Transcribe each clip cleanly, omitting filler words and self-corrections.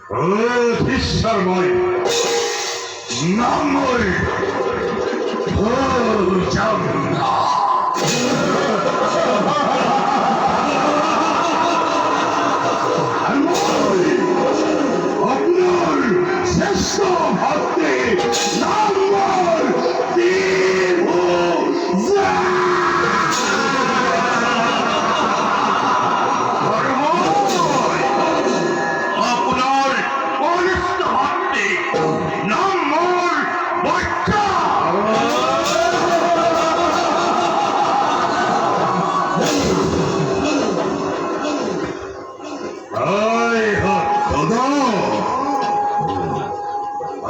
ঈশ্বরময় নামই ভুলজাম না। আপনার শ্রেষ্ঠ ভক্তি নাম্বার আপনার কনিষ্ঠ ভক্তি নাম্বার বাচ্চা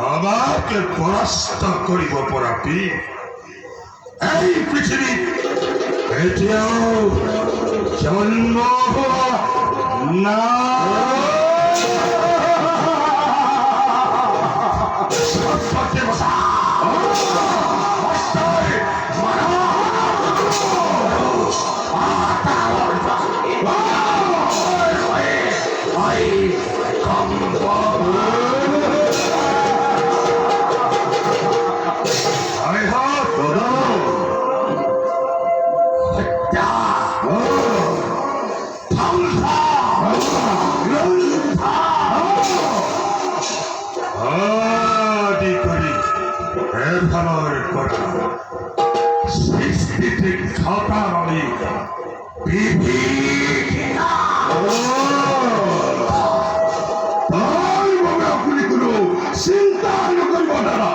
আমাকে পরাস্ত করিব পরাপি এই পৃথিবী এটিও জন্ম না সৃষ্টিতে খাতার আমি আপনি কোনো চিন্তা নকরিব দাদা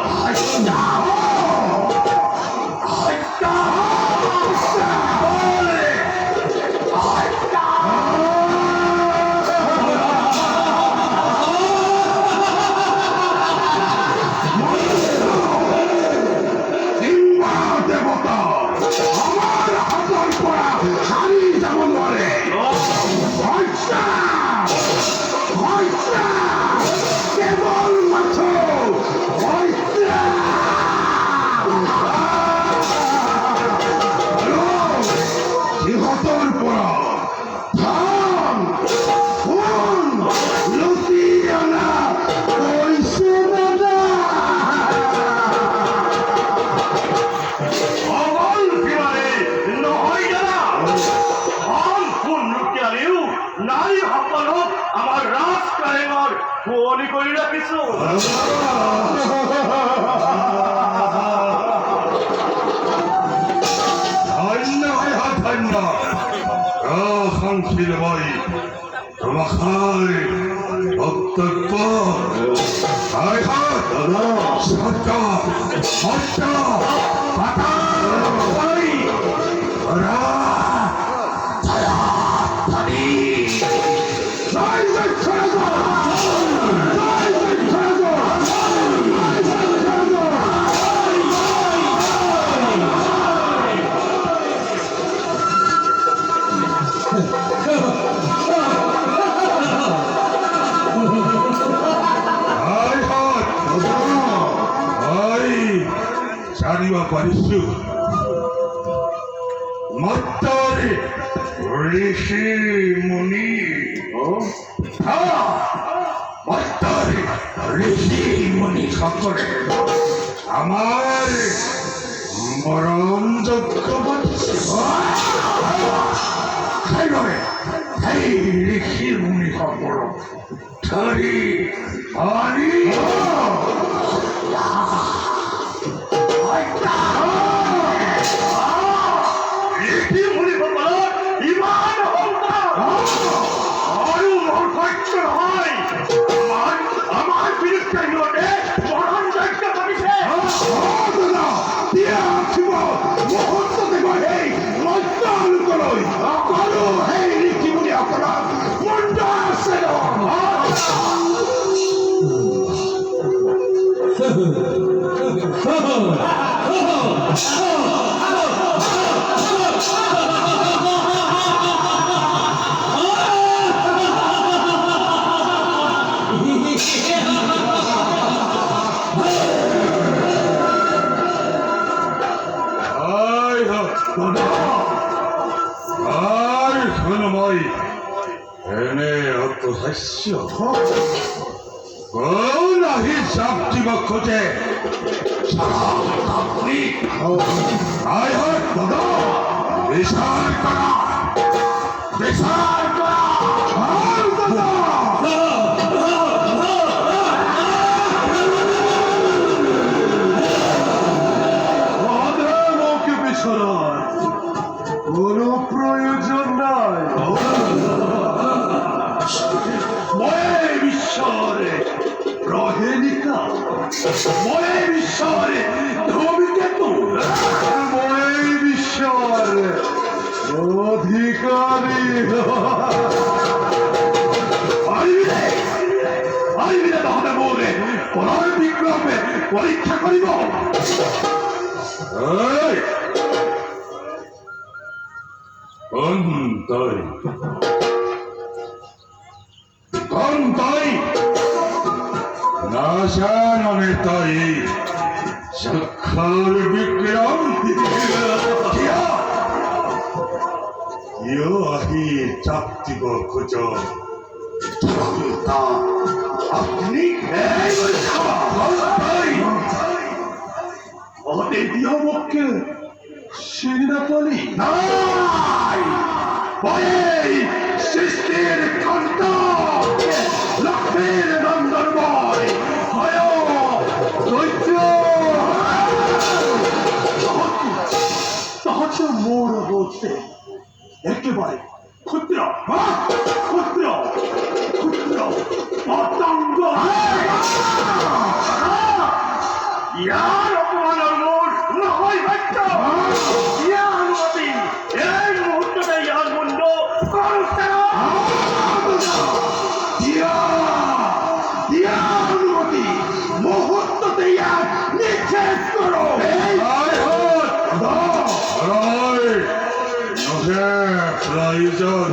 আমার রাজ কালেমার বলি করি না কিছু ধন্য সংশীল ভাই তোমার বক্তব্য জানিবা পাৰিছো মত্তৰে ঋষি মুনি মত্তৰে ঋষি মুনি সকলে আমাৰ মৰণ যোগ্য সেইবাবে সেই ঋষি মুনি সকলক ধৰি আনি আমার বিরুদ্ধে মুহূর্ত এনে অত হাস্য কোন হিসাব দিব খোঁজে আপনি আয় হয় দাদা বিচার করা বিচার করা কোনো প্রয়োজন নাই ময়ে বিশ্বরে প্রহেলিকা ময়ে বিশ্বরে ধূমকেতু ময়ে বিশ্বরে অধিকারী আইবিরে তাহলে বলে পরার বিক্রমে পরীক্ষা করিব অন্তই অন্তই নাশাননে তাই সক্ষর বিক্রম ইয়ো আহি চাপ্তিব খুঁজ আপনি অতি দিহমকে সিংনাতলি নাই ভয়ে সৃষ্টির কণ্ঠ লক্ষ্মীর নন্দনময় ভয় দৈত্য সহজ মোর বলতে একেবারে ক্ষুদ্র ক্ষুদ্র ক্ষুদ্র পতঙ্গ ইয়ার অপমানের মোর নহয় বাক্য ইয়া অনুমতি এই মুহূর্ততে ইয়ার মূল্য অনুমতি মুহূর্ততে ইয়ার নিক্ষেপ করো প্রয়োজন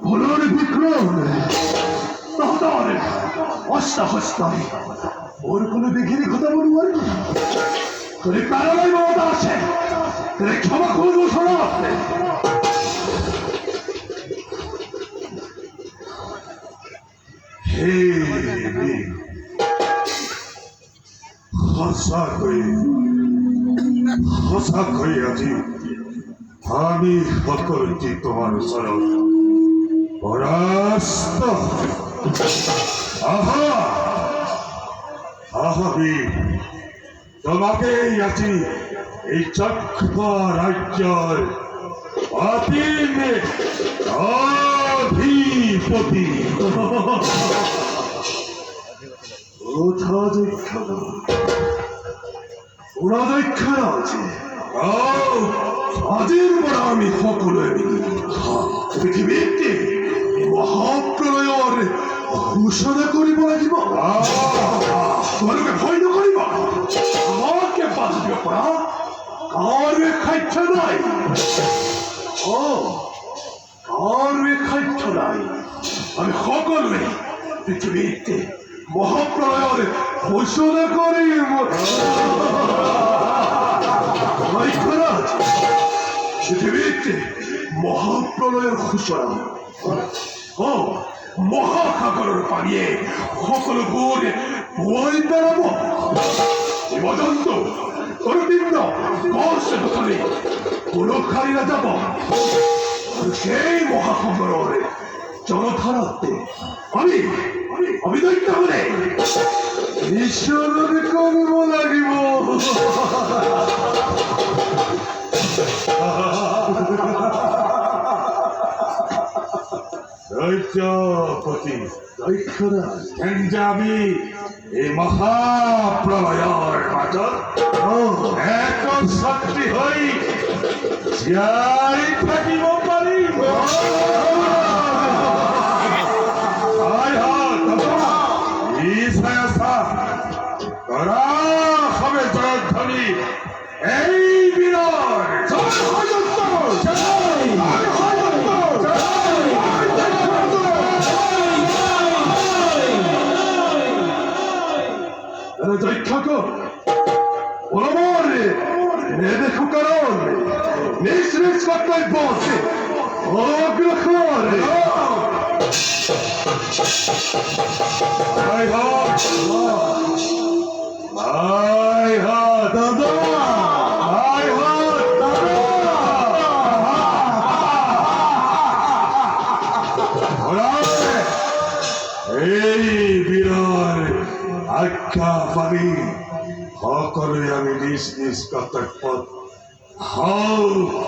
ভুলোর বিক্রম তাহলে অষ্টাহস্তায় ওর কোনো বিঘিনি কথা বলবো আর কি তোর প্রাণালয় মমতা আছে তোর ক্ষমা করবো শোনা হে সঁচাকৈ আজি আমি সকলটি তোমার ওচৰত পরাস্ত আহা আহাবি তোমাকে আজি এই চক্র রাজ্যর অধিপতি ওরা দেখা আছে আজিৰ পৰা আমি সকলোৱে পৃথিৱীতে মহাপ্ৰলয়ৰ ঘোষণা কৰিব লাগিব তোমালোকে ভয় নকৰিব আমাকে বাচিব পৰা কাৰো সাধ্য নাই আৰু খাদ্য নাই আমি সকলোৱে পৃথিৱীতে মহাপ্ৰলয়ৰ ঘোষণা কৰিম মহারাজ পৃথিৱীতে মহাপ্ৰলয়ৰ ঘোষণা মহাসাগৰৰ পানীয়ে সকলোবোৰ ধুৱাই পেলাব জীৱ-জন্তু তৰুপিণ্ড গছ-গছনি কোনো খালি নাযাব আৰু সেই মহাসাগৰৰ জলধাৰাতে আমি দৈত্যবোৰে ঈশ্বৰৰে কৰিব লাগিব দৈত্যপতি দৈত্যৰাজ তেন্তে আমি এই মহাপ্ৰলয়ৰ মাজত এক শক্তি হৈ জীয়াই থাকিব পাৰিম হবে জয়ধ্বনি এই বীৰৰ দৈত্যকর বলবরে নেদেখো কারণ নিঃশ্রেষ কর্তব্য আছে অগ্রহরে দাদা এই বীৰৰ আজ্ঞা মানি সকলোৱে আমি নিজ নিজ কৰ্তব্যত হওঁ